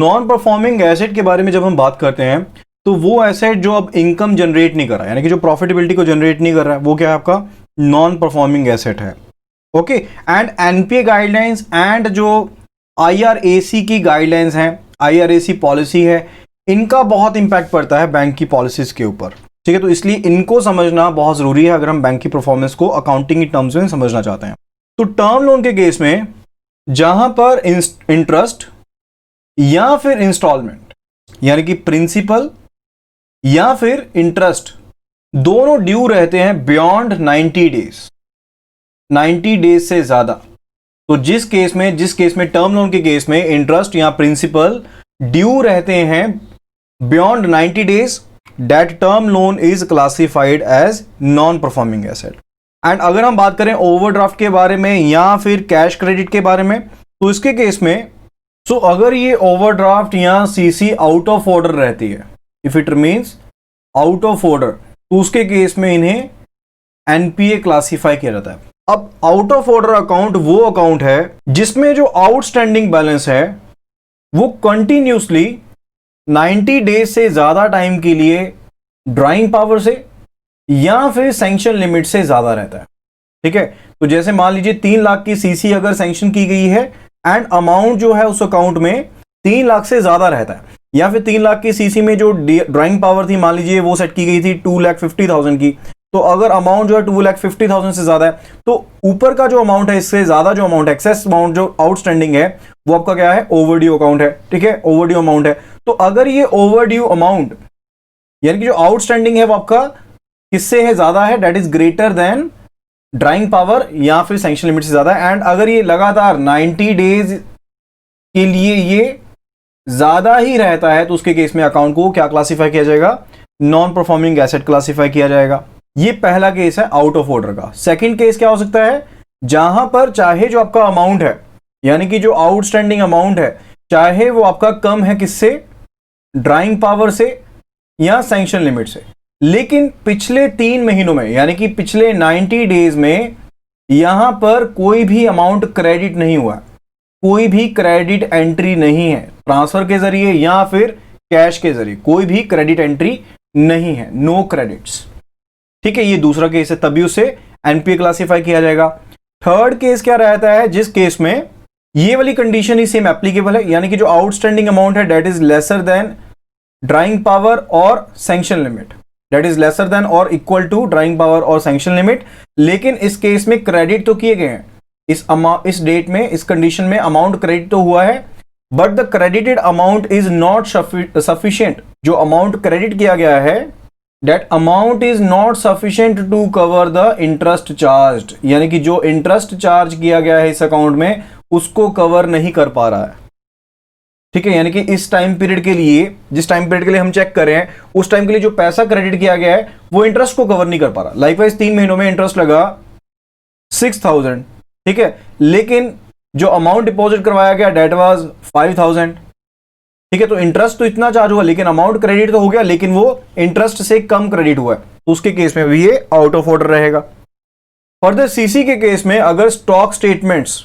Non performing asset के बारे में जब हम बात करते हैं तो वो एसेट जो अब इनकम जनरेट नहीं कर रहा है, यानी कि जो प्रॉफिटेबिलिटी को जनरेट नहीं कर रहा है, वो क्या है आपका नॉन परफॉर्मिंग एसेट है। Okay, and NPA guidelines and जो आईआरएसी की गाइडलाइंस हैं, आईआरएसी पॉलिसी है, इनका बहुत इंपैक्ट पड़ता है बैंक की पॉलिसीज के ऊपर। ठीक है, तो इसलिए इनको समझना बहुत जरूरी है अगर हम बैंक की परफॉर्मेंस को अकाउंटिंग की टर्म्स में समझना चाहते हैं। तो टर्म लोन के केस में जहां पर इंटरेस्ट या फिर इंस्टॉलमेंट, यानी कि प्रिंसिपल या फिर इंटरेस्ट, दोनों ड्यू रहते हैं बियॉन्ड 90 डेज, 90 डेज से ज्यादा, तो जिस केस में टर्म लोन के केस में इंटरेस्ट या प्रिंसिपल ड्यू रहते हैं beyond 90 days, that term loan is classified as non performing asset. And अगर हम बात करें ओवरड्राफ्ट के बारे में या फिर कैश क्रेडिट के बारे में, तो इसके केस में अगर ये ओवरड्राफ्ट या सीसी आउट ऑफ ऑर्डर रहती है, if it remains out of order, तो उसके केस में इन्हें एनपीए क्लासिफाई किया जाता है। अब आउट ऑफ ऑर्डर अकाउंट वो अकाउंट है जिसमें जो आउटस्टैंडिंग बैलेंस है वो कंटिन्यूसली 90 डेज से ज्यादा टाइम के लिए ड्राइंग पावर से या फिर सैंक्शन लिमिट से ज्यादा रहता है। ठीक है, तो जैसे मान लीजिए 3 लाख की सीसी अगर सैंक्शन की गई है एंड अमाउंट जो है उस अकाउंट में 3 लाख से ज्यादा रहता है, या फिर 3 लाख की सीसी में जो ड्राइंग पावर थी मान लीजिए वो सेट की गई थी 2,50,000 की, तो अगर अमाउंट जो है 2,50,000 से ज्यादा है तो ऊपर का जो अमाउंट है, इससे ज्यादा जो अमाउंट, एक्सेस अमाउंट जो आउटस्टैंडिंग है, वो आपका क्या है, ओवरड्यू अकाउंट है। ठीक है, ओवरड्यू अमाउंट है। तो अगर ये ओवरड्यू अमाउंट यानी कि जो आउटस्टैंडिंग है वो आपका किससे है, ज्यादा है, that is greater than drawing power या फिर सैंक्शन लिमिट से ज्यादा है, एंड अगर ये लगातार 90 डेज के लिए ये ज्यादा ही रहता है, तो उसके केस में अकाउंट को क्या क्लासिफाई किया जाएगा, नॉन परफॉर्मिंग एसेट क्लासिफाई किया जाएगा। ये पहला केस है आउट ऑफ ऑर्डर का। सेकंड केस क्या हो सकता है, जहां पर चाहे जो आपका अमाउंट है, यानी कि जो आउटस्टैंडिंग अमाउंट है, चाहे वो आपका कम है किससे, ड्राइंग पावर से या सैंक्शन लिमिट से, लेकिन पिछले 3 महीनों में यानी कि पिछले 90 डेज में यहां पर कोई भी अमाउंट क्रेडिट नहीं हुआ, कोई भी क्रेडिट एंट्री नहीं है, ट्रांसफर के जरिए या फिर कैश के जरिए कोई भी क्रेडिट एंट्री नहीं है, नो क्रेडिट्स। ठीक है, ये दूसरा केस है, तभी उसे एनपीए क्लासिफाई किया जाएगा। थर्ड केस क्या रहता है, जिस केस में ये वाली कंडीशन ही सेम एप्लीकेबल है, यानी कि जो आउटस्टैंडिंग अमाउंट है that is lesser than drawing power और sanction limit, that is lesser than और इक्वल टू ड्राइंग पावर और सैंक्शन लिमिट, लेकिन इस केस में क्रेडिट तो किए गए हैं, इस डेट में, इस कंडीशन में अमाउंट क्रेडिट तो हुआ है, but the credited amount is not sufficient. जो अमाउंट क्रेडिट किया गया है that amount is not sufficient to cover the interest charge, यानी कि जो इंटरेस्ट चार्ज किया गया है इस अकाउंट में उसको कवर नहीं कर पा रहा है। ठीक है, यानी कि इस टाइम पीरियड के लिए, जिस टाइम पीरियड के लिए हम चेक कर रहे हैं, उस टाइम के लिए जो पैसा क्रेडिट किया गया है वो इंटरेस्ट को कवर नहीं कर पा रहा। लाइकवाइज 3 महीनों में इंटरेस्ट लगा 6,000, ठीक है, लेकिन जो अमाउंट डिपॉजिट करवाया गया डेट वाज 5,000। ठीक है, तो इंटरेस्ट तो इतना चार्ज हुआ लेकिन अमाउंट क्रेडिट तो हो गया, लेकिन वो इंटरेस्ट से कम क्रेडिट हुआ है, तो उसके केस में भी ये आउट ऑफ ऑर्डर रहेगा। फर्दर सीसी के केस में अगर स्टॉक स्टेटमेंट्स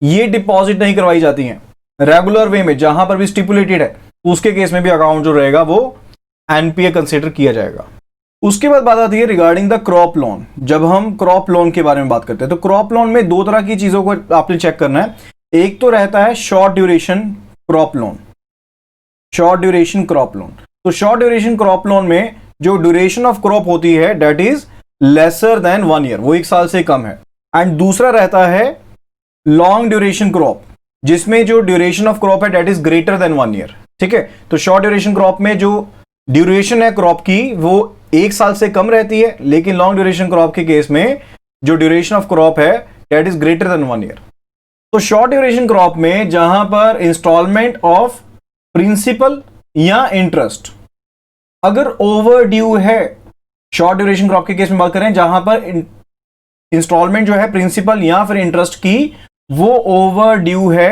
ये डिपॉजिट नहीं करवाई जाती हैं रेगुलर वे में, जहां पर भी स्टिपुलेटेड है, तो उसके केस में भी अकाउंट जो रहेगा वो एनपीए कंसीडर किया जाएगा। उसके बाद बात आती है रिगार्डिंग द क्रॉप लोन। जब हम क्रॉप लोन के बारे में बात करते हैं तो क्रॉप लोन में 2 तरह की चीजों को आपने चेक करना है। एक तो रहता है short duration crop loan, short duration crop loan. तो शॉर्ट ड्यूरेशन क्रॉप लोन में जो ड्यूरेशन ऑफ क्रॉप होती है that is lesser then 1 year, वो 1 साल से कम है। एंड दूसरा रहता है लॉन्ग ड्यूरेशन क्रॉप, जिसमें जो ड्यूरेशन ऑफ क्रॉप है that is greater than 1 year. ठीक है, तो शॉर्ट ड्यूरेशन क्रॉप में जो ड्यूरेशन है क्रॉप की वो 1 साल से कम रहती है, लेकिन लॉन्ग ड्यूरेशन क्रॉप के केस में जो ड्यूरेशन ऑफ क्रॉप है that is greater than 1 year. तो शॉर्ट ड्यूरेशन क्रॉप में जहां पर इंस्टॉलमेंट ऑफ प्रिंसिपल या इंटरेस्ट अगर ओवर ड्यू है, शॉर्ट ड्यूरेशन क्रॉप के केस में बात करें जहां पर इंस्टॉलमेंट जो है प्रिंसिपल या फिर इंटरेस्ट की वो ओवर ड्यू है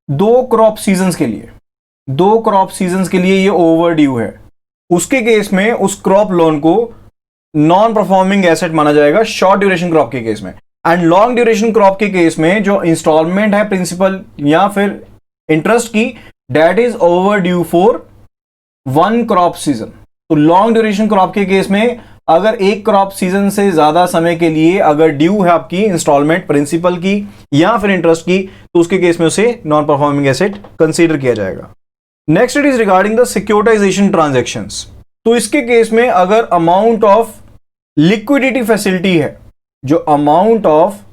2 क्रॉप सीजन्स के लिए, 2 क्रॉप सीजन्स के लिए ये ओवर ड्यू है, उसके केस में उस क्रॉप लोन को नॉन परफॉर्मिंग एसेट माना जाएगा शॉर्ट ड्यूरेशन क्रॉप के केस में। एंड लॉन्ग ड्यूरेशन क्रॉप के केस में जो इंस्टॉलमेंट है प्रिंसिपल या फिर इंटरेस्ट की date is overdue for 1 crop season. तो लॉन्ग ड्यूरेशन क्रॉप के केस में अगर एक क्रॉप सीजन से ज्यादा समय के लिए अगर ड्यू है आपकी इंस्टॉलमेंट प्रिंसिपल की या फिर इंटरेस्ट की, तो उसके केस में उसे नॉन परफॉर्मिंग एसेट कंसीडर किया जाएगा। Next it is regarding the securitisation transactions. तो इसके केस में अगर अमाउंट ऑफ लिक्विडिटी फैसिलिटी है, जो अमाउंट ऑफ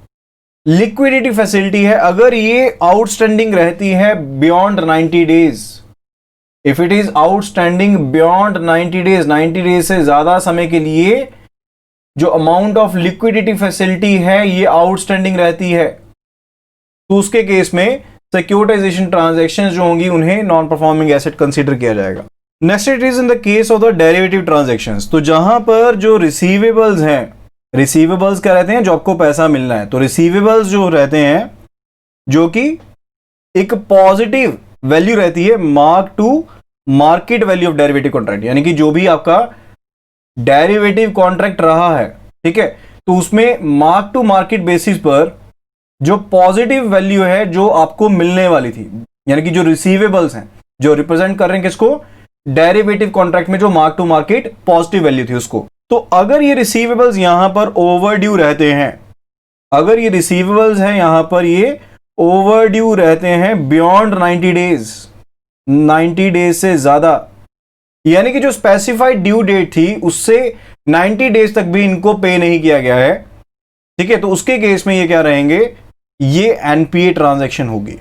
लिक्विडिटी फैसिलिटी है, अगर ये आउटस्टैंडिंग रहती है beyond 90 days, if it is outstanding beyond 90 days, 90 days से ज्यादा समय के लिए जो अमाउंट ऑफ लिक्विडिटी फैसिलिटी है ये आउटस्टैंडिंग रहती है, तो उसके केस में सिक्योरिटाइजेशन ट्रांजैक्शंस जो होंगी उन्हें नॉन परफॉर्मिंग एसेट कंसीडर किया जाएगा। Next it is in the case of the derivative transactions. तो जहां पर जो रिसीवेबल्स हैं, रिसीवेबल्स क्या रहते हैं, जो आपको पैसा मिलना है, तो रिसीवेबल्स जो रहते हैं जो कि एक पॉजिटिव वैल्यू रहती है mark to market value of derivative contract, यानी कि जो भी आपका डेरिवेटिव कॉन्ट्रैक्ट रहा है, ठीक है, तो उसमें मार्क टू मार्केट बेसिस पर जो पॉजिटिव वैल्यू है जो आपको मिलने वाली थी, यानी कि जो रिसीवेबल्स हैं जो रिप्रेजेंट कर रहे हैं किसको, डेरिवेटिव कॉन्ट्रैक्ट में जो mark to market positive value थी उसको। तो अगर ये रिसीवेबल्स यहां पर ओवरड्यू रहते हैं, अगर ये रिसीवेबल्स हैं यहां पर ये ओवरड्यू रहते हैं बियॉन्ड 90 डेज, 90 डेज से ज्यादा, यानी कि जो स्पेसिफाइड ड्यू डेट थी उससे 90 डेज तक भी इनको पे नहीं किया गया है, ठीक है, तो उसके केस में ये क्या रहेंगे, ये एनपीए ट्रांजैक्शन होगी।